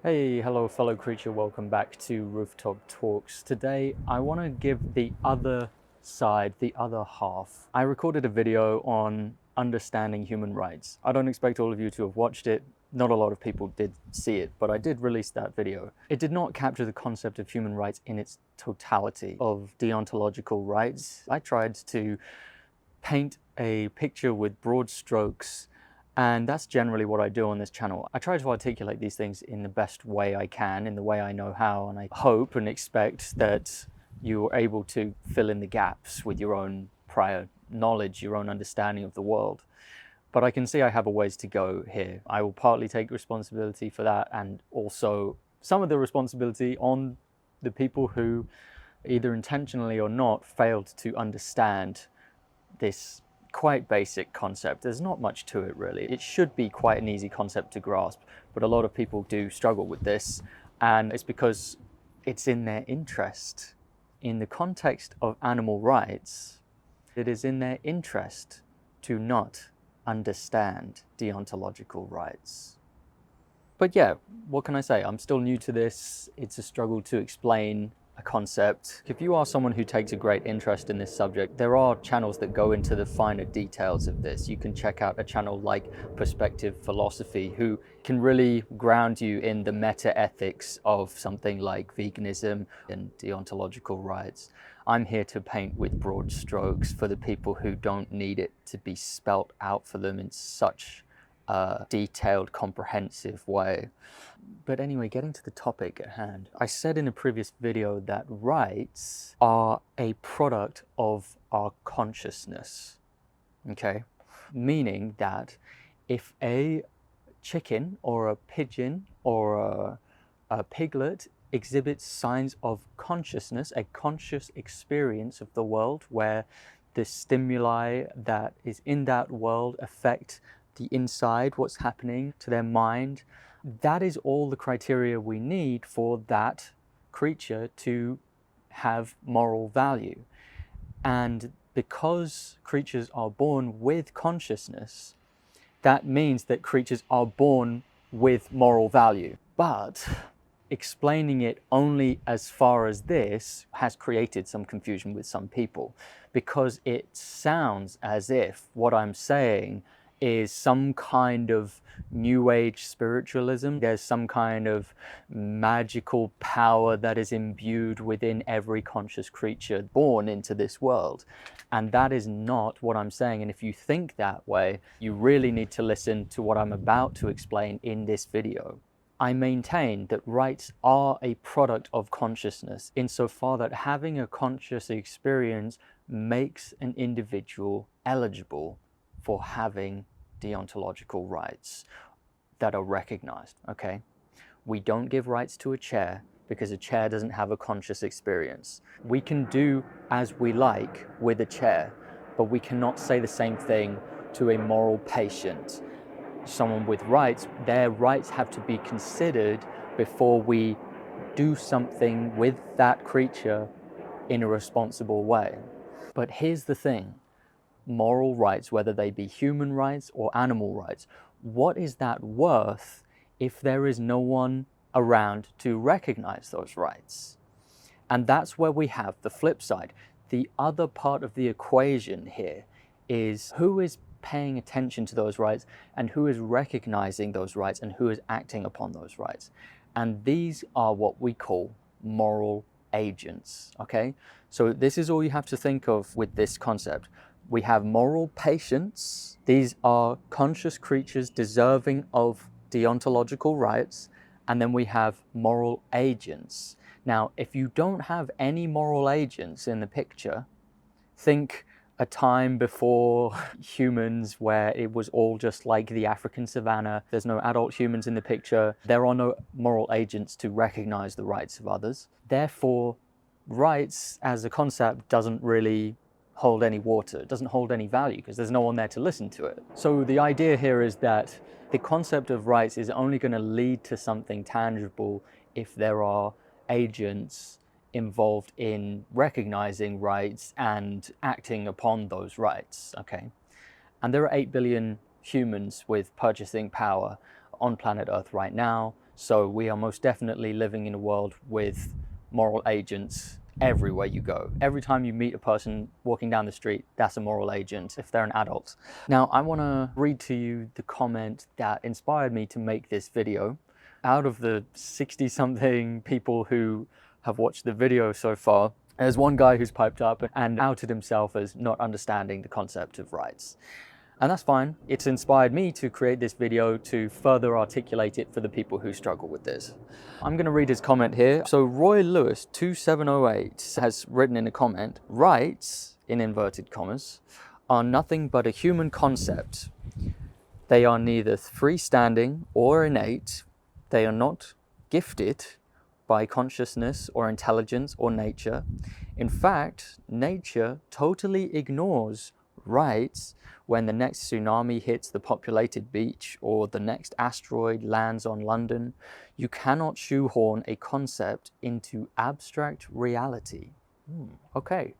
Hey, hello fellow creature, welcome back to Rooftop Talks. Today I want to give the other side, the other half. I recorded a video on understanding human rights. I don't expect all of you to have watched it. Not a lot of people did see it, but I did release that video. It did not capture the concept of human rights in its totality of deontological rights. I tried to paint a picture with broad strokes, and that's generally what I do on this channel. I try to articulate these things in the best way I can, in the way I know how, and I hope and expect that you're able to fill in the gaps with your own prior knowledge, your own understanding of the world. But I can see I have a ways to go here. I will partly take responsibility for that, and also some of the responsibility on the people who, either intentionally or not, failed to understand this quite basic concept. There's not much to it really. It should be quite an easy concept to grasp, but a lot of people do struggle with this, and it's because it's in their interest. In the context of animal rights, it is in their interest to not understand deontological rights. But yeah, what can I say? I'm still new to this. It's a struggle to explain a concept. If you are someone who takes a great interest in this subject, there are channels that go into the finer details of this. You can check out a channel like Perspective Philosophy, who can really ground you in the meta ethics of something like veganism and deontological rights. I'm here to paint with broad strokes for the people who don't need it to be spelt out for them in such a detailed, comprehensive way. But anyway, getting to the topic at hand, I said in a previous video that rights are a product of our consciousness, okay? Meaning that if a chicken or a pigeon or a piglet exhibits signs of consciousness, a conscious experience of the world where the stimuli that is in that world affect the inside, what's happening to their mind, that is all the criteria we need for that creature to have moral value. And because creatures are born with consciousness, that means that creatures are born with moral value. But explaining it only as far as this has created some confusion with some people, because it sounds as if what I'm saying is some kind of new age spiritualism. There's some kind of magical power that is imbued within every conscious creature born into this world. And that is not what I'm saying. And if you think that way, you really need to listen to what I'm about to explain in this video. I maintain that rights are a product of consciousness, insofar that having a conscious experience makes an individual eligible for having deontological rights that are recognized, okay? We don't give rights to a chair because a chair doesn't have a conscious experience. We can do as we like with a chair, but we cannot say the same thing to a moral patient. Someone with rights, their rights have to be considered before we do something with that creature in a responsible way. But here's the thing. Moral rights, whether they be human rights or animal rights, what is that worth if there is no one around to recognize those rights? And that's where we have the flip side. The other part of the equation here is who is paying attention to those rights and who is recognizing those rights and who is acting upon those rights. And these are what we call moral agents, okay? So this is all you have to think of with this concept. We have moral patients. These are conscious creatures deserving of deontological rights. And then we have moral agents. Now, if you don't have any moral agents in the picture, think a time before humans where it was all just like the African savannah. There's no adult humans in the picture. There are no moral agents to recognize the rights of others. Therefore, rights as a concept doesn't really hold any water. It doesn't hold any value because there's no one there to listen to it. So the idea here is that the concept of rights is only going to lead to something tangible if there are agents involved in recognizing rights and acting upon those rights, okay? And there are 8 billion humans with purchasing power on planet Earth right now. So we are most definitely living in a world with moral agents everywhere you go. Every time you meet a person walking down the street, that's a moral agent if they're an adult. Now, I want to read to you the comment that inspired me to make this video. Out of the 60-something people who have watched the video so far, there's one guy who's piped up and outed himself as not understanding the concept of rights. And that's fine. It's inspired me to create this video to further articulate it for the people who struggle with this. I'm going to read his comment here. So Roy Lewis 2708 has written in a comment, rights, in inverted commas, are nothing but a human concept. They are neither freestanding or innate. They are not gifted by consciousness or intelligence or nature. In fact, nature totally ignores rights when the next tsunami hits the populated beach or the next asteroid lands on London. You cannot shoehorn a concept into abstract reality. Okay,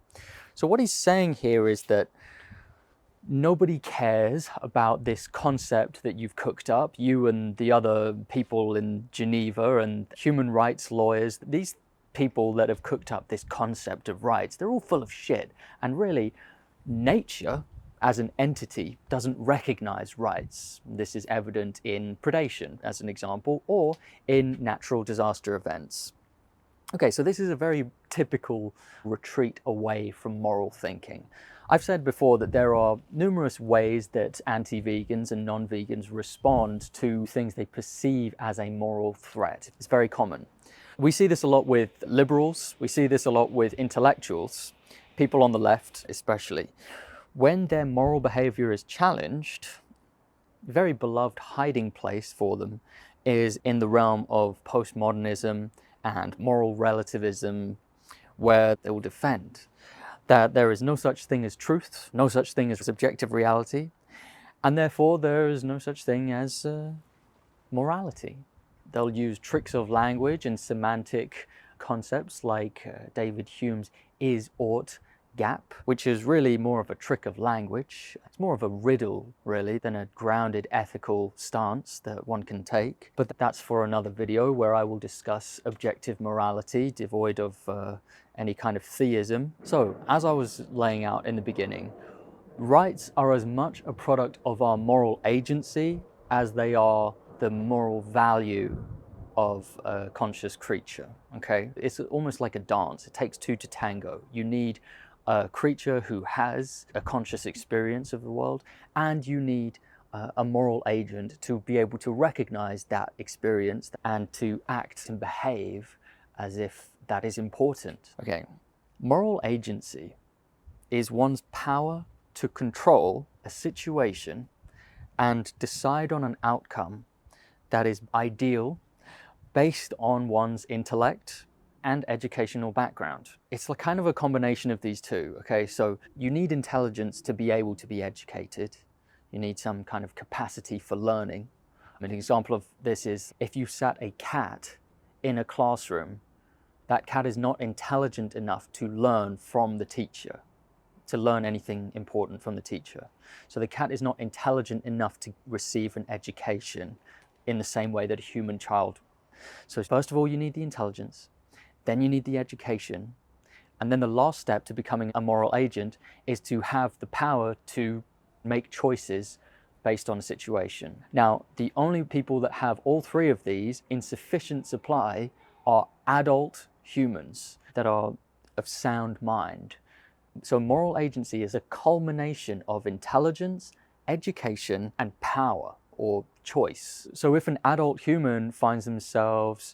so what he's saying here is that nobody cares about this concept that you've cooked up, you and the other people in Geneva and human rights lawyers. These people that have cooked up this concept of rights, they're all full of shit. And really, nature as an entity doesn't recognize rights. This is evident in predation, as an example, or in natural disaster events. Okay, so this is a very typical retreat away from moral thinking. I've said before that there are numerous ways that anti-vegans and non-vegans respond to things they perceive as a moral threat. It's very common. We see this a lot with liberals, we see this a lot with intellectuals, people on the left especially. When their moral behavior is challenged, a very beloved hiding place for them is in the realm of postmodernism and moral relativism, where they will defend that there is no such thing as truth, no such thing as subjective reality, and therefore there is no such thing as morality. They'll use tricks of language and semantic concepts like David Hume's is, ought, gap, which is really more of a trick of language. It's more of a riddle, really, than a grounded ethical stance that one can take. But that's for another video where I will discuss objective morality, devoid of any kind of theism. So, as I was laying out in the beginning, rights are as much a product of our moral agency as they are the moral value of a conscious creature, okay? It's almost like a dance. It takes two to tango. You need a creature who has a conscious experience of the world, and you need a moral agent to be able to recognize that experience and to act and behave as if that is important. Okay, moral agency is one's power to control a situation and decide on an outcome that is ideal based on one's intellect and educational background. It's like kind of a combination of these two, okay? So you need intelligence to be able to be educated. You need some kind of capacity for learning. An example of this is if you sat a cat in a classroom, that cat is not intelligent enough to learn from the teacher, to learn anything important from the teacher. So the cat is not intelligent enough to receive an education in the same way that a human child. So first of all, you need the intelligence. Then you need the education. And then the last step to becoming a moral agent is to have the power to make choices based on a situation. Now, the only people that have all three of these in sufficient supply are adult humans that are of sound mind. So moral agency is a culmination of intelligence, education, and power or choice. So if an adult human finds themselves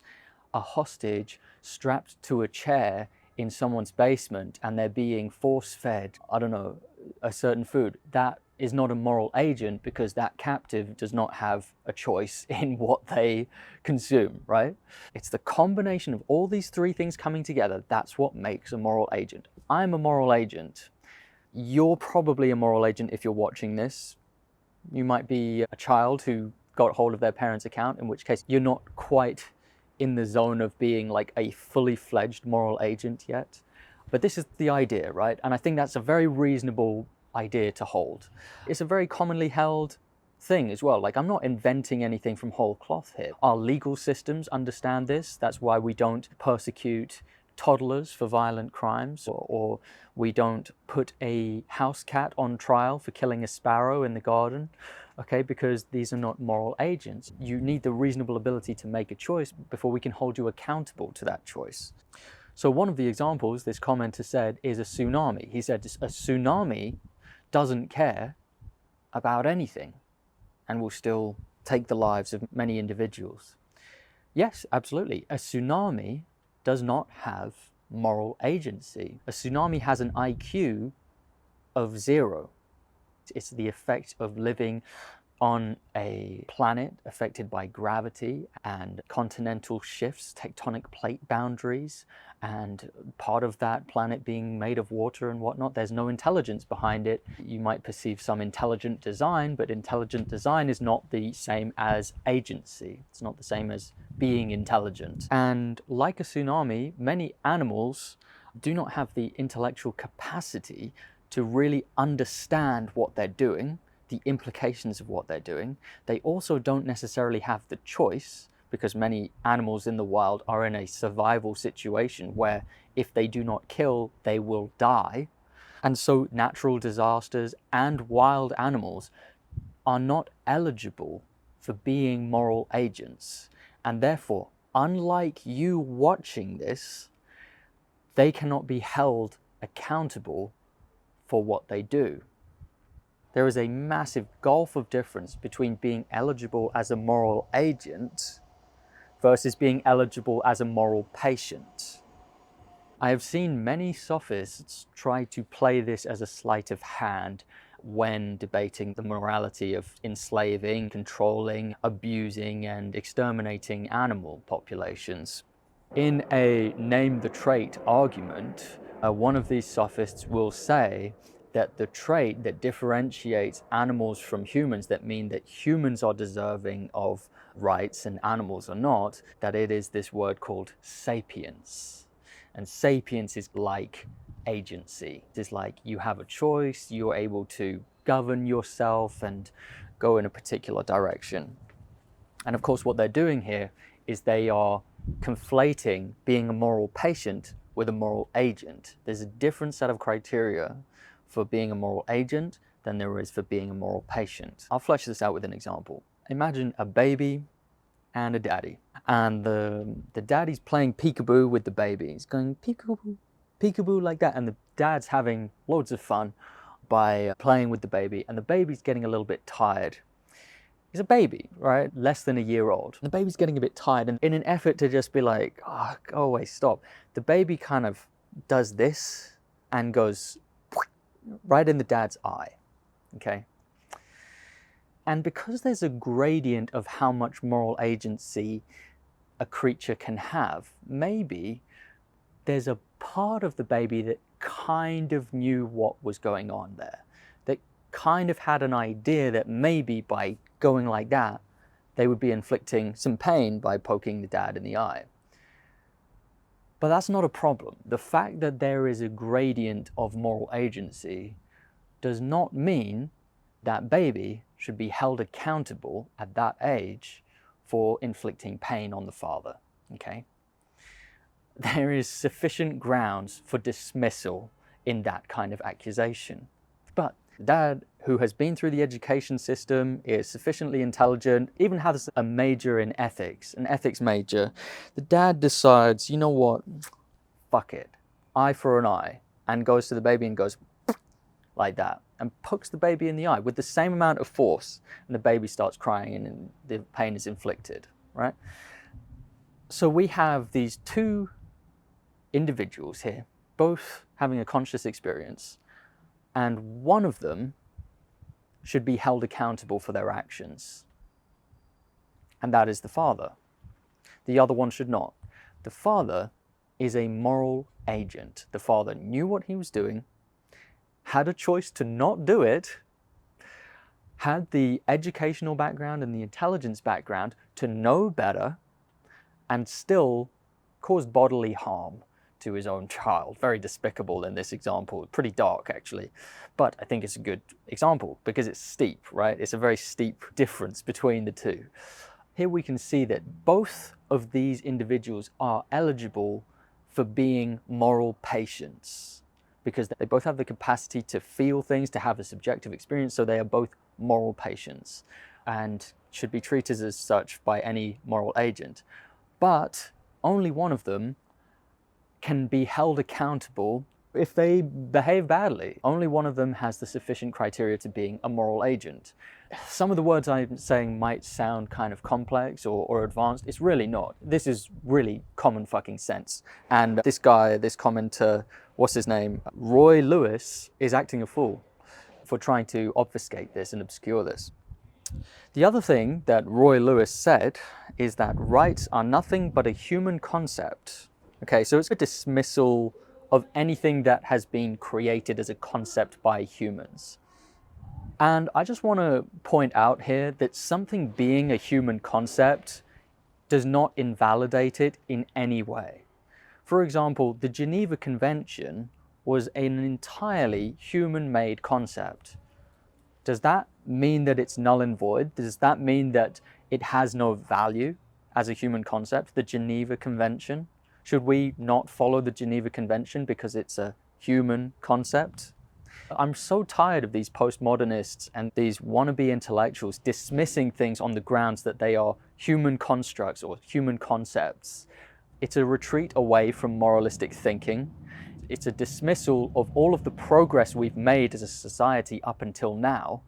a hostage strapped to a chair in someone's basement and they're being force-fed, I don't know, a certain food, that is not a moral agent because that captive does not have a choice in what they consume, right? It's the combination of all these three things coming together that's what makes a moral agent. I'm a moral agent. You're probably a moral agent if you're watching this. You might be a child who got hold of their parents' account, in which case you're not quite in the zone of being like a fully fledged moral agent yet. But this is the idea, right? And I think that's a very reasonable idea to hold. It's a very commonly held thing as well. Like, I'm not inventing anything from whole cloth here. Our legal systems understand this. That's why we don't persecute toddlers for violent crimes, or we don't put a house cat on trial for killing a sparrow in the garden, okay? Because these are not moral agents. You need the reasonable ability to make a choice before we can hold you accountable to that choice. So one of the examples this commenter said is a tsunami. He said a tsunami doesn't care about anything and will still take the lives of many individuals. Yes, absolutely. A tsunami does not have moral agency. A tsunami has an IQ of 0. It's the effect of living on a planet affected by gravity and continental shifts, tectonic plate boundaries, and part of that planet being made of water and whatnot. There's no intelligence behind it. You might perceive some intelligent design, but intelligent design is not the same as agency. It's not the same as being intelligent. And like a tsunami, many animals do not have the intellectual capacity to really understand what they're doing, the implications of what they're doing. They also don't necessarily have the choice, because many animals in the wild are in a survival situation where if they do not kill, they will die. And so natural disasters and wild animals are not eligible for being moral agents. And therefore, unlike you watching this, they cannot be held accountable for what they do. There is a massive gulf of difference between being eligible as a moral agent versus being eligible as a moral patient. I have seen many sophists try to play this as a sleight of hand when debating the morality of enslaving, controlling, abusing, and exterminating animal populations. In a name the trait argument, one of these sophists will say that the trait that differentiates animals from humans, that mean that humans are deserving of rights and animals are not, that it is this word called sapience. And sapience is like agency. It's like you have a choice, you're able to govern yourself and go in a particular direction. And of course, what they're doing here is they are conflating being a moral patient with a moral agent. There's a different set of criteria for being a moral agent than there is for being a moral patient. I'll flesh this out with an example. Imagine a baby and a daddy. And the daddy's playing peekaboo with the baby. He's going peekaboo, peekaboo like that. And the dad's having loads of fun by playing with the baby. And the baby's getting a little bit tired. He's a baby, right? Less than a year old. The baby's getting a bit tired. And in an effort to just be like, oh, go away, stop, the baby kind of does this and goes right in the dad's eye, okay? And because there's a gradient of how much moral agency a creature can have, maybe there's a part of the baby that kind of knew what was going on there, that kind of had an idea that maybe by going like that, they would be inflicting some pain by poking the dad in the eye. But that's not a problem. The fact that there is a gradient of moral agency does not mean that baby should be held accountable at that age for inflicting pain on the father, okay? There is sufficient grounds for dismissal in that kind of accusation. But the dad, who has been through the education system, is sufficiently intelligent, even has a major in ethics, an ethics major, the dad decides, you know what, fuck it, eye for an eye, and goes to the baby and goes like that, and pokes the baby in the eye with the same amount of force, and the baby starts crying and the pain is inflicted, right? So we have these two individuals here, both having a conscious experience, and one of them should be held accountable for their actions. And that is the father. The other one should not. The father is a moral agent. The father knew what he was doing, had a choice to not do it, had the educational background and the intelligence background to know better, and still caused bodily harm to his own child. Very despicable in this example, pretty dark actually. But I think it's a good example because it's steep, right? It's a very steep difference between the two. Here we can see that both of these individuals are eligible for being moral patients because they both have the capacity to feel things, to have a subjective experience, so they are both moral patients and should be treated as such by any moral agent. But only one of them can be held accountable if they behave badly. Only one of them has the sufficient criteria to being a moral agent. Some of the words I'm saying might sound kind of complex or advanced. It's really not. This is really common fucking sense. And this guy, this commenter, what's his name? Roy Lewis is acting a fool for trying to obfuscate this and obscure this. The other thing that Roy Lewis said is that rights are nothing but a human concept. Okay, so it's a dismissal of anything that has been created as a concept by humans. And I just want to point out here that something being a human concept does not invalidate it in any way. For example, the Geneva Convention was an entirely human-made concept. Does that mean that it's null and void? Does that mean that it has no value as a human concept, the Geneva Convention? Should we not follow the Geneva Convention because it's a human concept? I'm so tired of these postmodernists and these wannabe intellectuals dismissing things on the grounds that they are human constructs or human concepts. It's a retreat away from moralistic thinking. It's a dismissal of all of the progress we've made as a society up until now,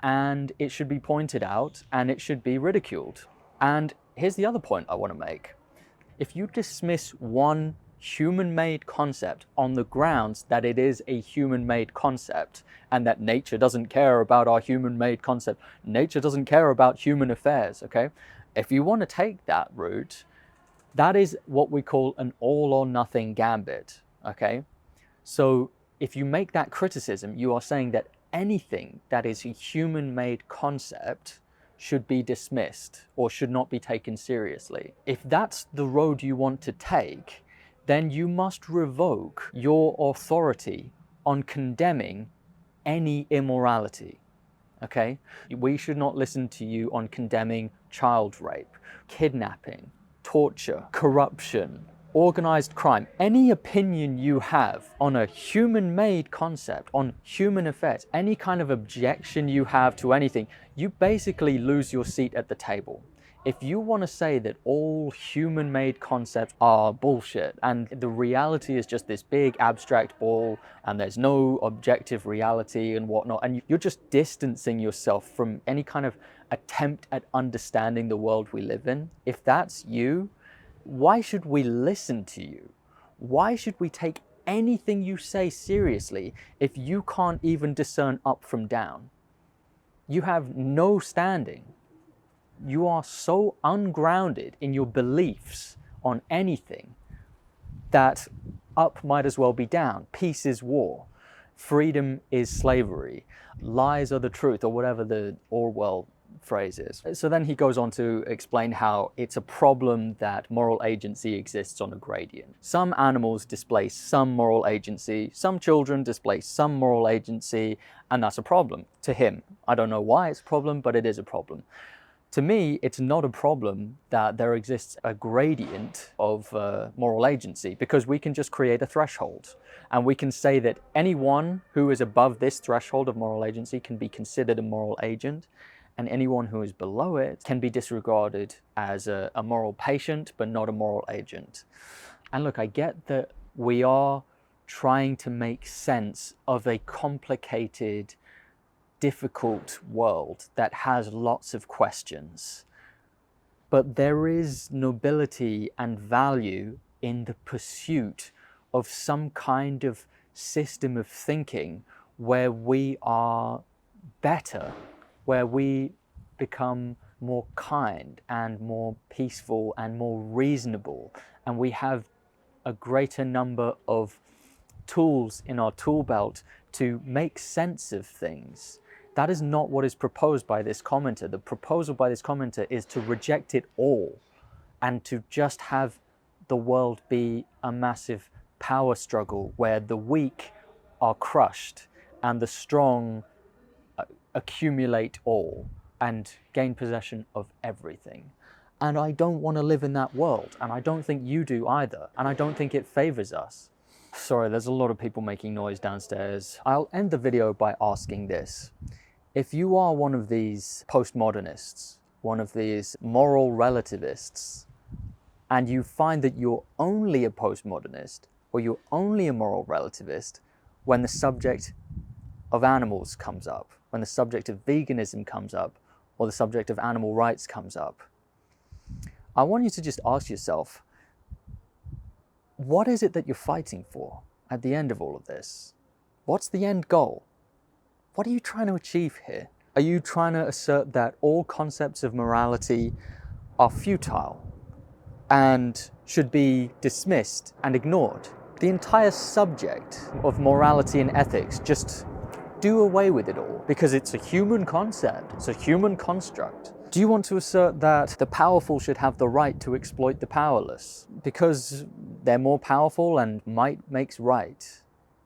and it should be pointed out and it should be ridiculed. And here's the other point I want to make. If you dismiss one human-made concept on the grounds that it is a human-made concept and that nature doesn't care about our human-made concept, nature doesn't care about human affairs, okay? If you want to take that route, that is what we call an all or nothing gambit, okay? So if you make that criticism, you are saying that anything that is a human-made concept should be dismissed or should not be taken seriously. If that's the road you want to take, then you must revoke your authority on condemning any immorality, okay? We should not listen to you on condemning child rape, kidnapping, torture, corruption, organized crime. Any opinion you have on a human-made concept, on human affairs, any kind of objection you have to anything, you basically lose your seat at the table. If you want to say that all human-made concepts are bullshit and the reality is just this big abstract ball and there's no objective reality and whatnot, and you're just distancing yourself from any kind of attempt at understanding the world we live in, if that's you, why should we listen to you? Why should we take anything you say seriously if you can't even discern up from down? You have no standing. You are so ungrounded in your beliefs on anything that up might as well be down. Peace is war. Freedom is slavery. Lies are the truth, or whatever the Orwell phrase is. So then he goes on to explain how it's a problem that moral agency exists on a gradient. Some animals display some moral agency, some children display some moral agency, and that's a problem to him. I don't know why it's a problem, but it is a problem. To me, it's not a problem that there exists a gradient of moral agency, because we can just create a threshold and we can say that anyone who is above this threshold of moral agency can be considered a moral agent, and anyone who is below it can be disregarded as a moral patient but not a moral agent. And look, I get that we are trying to make sense of a complicated, difficult world that has lots of questions. But there is nobility and value in the pursuit of some kind of system of thinking where we are better, where we become more kind and more peaceful and more reasonable, and we have a greater number of tools in our tool belt to make sense of things. That is not what is proposed by this commenter. The proposal by this commenter is to reject it all and to just have the world be a massive power struggle where the weak are crushed and the strong accumulate all and gain possession of everything. And I don't want to live in that world, and I don't think you do either, and I don't think it favors us. Sorry, there's a lot of people making noise downstairs. I'll end the video by asking this. If you are one of these postmodernists, one of these moral relativists, and you find that you're only a postmodernist or you're only a moral relativist when the subject of animals comes up, when the subject of veganism comes up, or the subject of animal rights comes up, I want you to just ask yourself, what is it that you're fighting for at the end of all of this? What's the end goal? What are you trying to achieve here? Are you trying to assert that all concepts of morality are futile and should be dismissed and ignored? The entire subject of morality and ethics, just do away with it all because it's a human concept, it's a human construct. Do you want to assert that the powerful should have the right to exploit the powerless because they're more powerful and might makes right?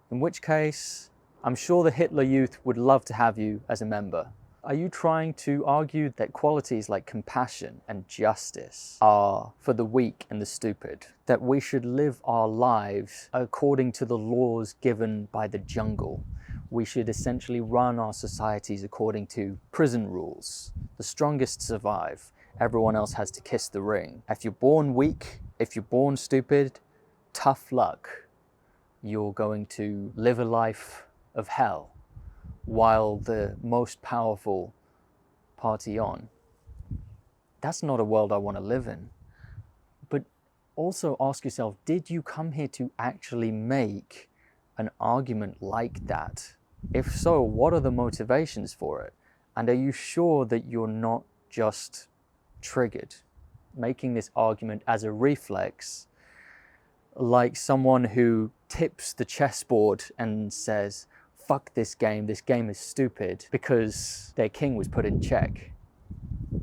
In which case, I'm sure the Hitler Youth would love to have you as a member. Are you trying to argue that qualities like compassion and justice are for the weak and the stupid? That we should live our lives according to the laws given by the jungle? We should essentially run our societies according to prison rules. The strongest survive. Everyone else has to kiss the ring. If you're born weak, if you're born stupid, tough luck. You're going to live a life of hell while the most powerful party on. That's not a world I want to live in. But also ask yourself, did you come here to actually make an argument like that? If so, what are the motivations for it? And are you sure that you're not just triggered, making this argument as a reflex, like someone who tips the chessboard and says, fuck this game is stupid, because their king was put in check?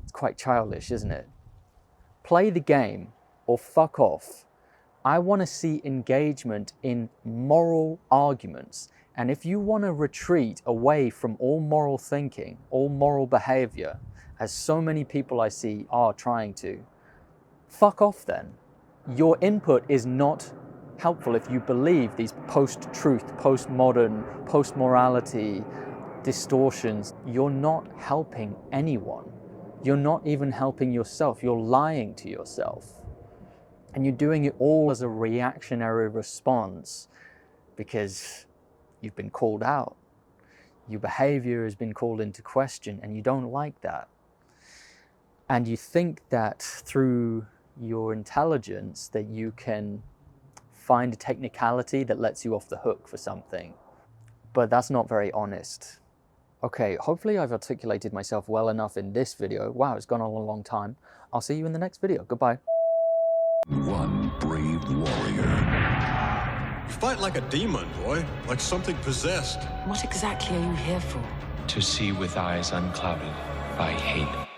It's quite childish, isn't it? Play the game or fuck off. I want to see engagement in moral arguments. And if you want to retreat away from all moral thinking, all moral behavior, as so many people I see are trying to, fuck off then. Your input is not helpful if you believe these post-truth, post-modern, post-morality distortions. You're not helping anyone. You're not even helping yourself. You're lying to yourself. And you're doing it all as a reactionary response because you've been called out. Your behavior has been called into question and you don't like that. And you think that through your intelligence that you can find a technicality that lets you off the hook for something. But that's not very honest. Okay, hopefully I've articulated myself well enough in this video. Wow, it's gone on a long time. I'll see you in the next video. Goodbye. One brave warrior. You fight like a demon, boy. Like something possessed. What exactly are you here for? To see with eyes unclouded by hate.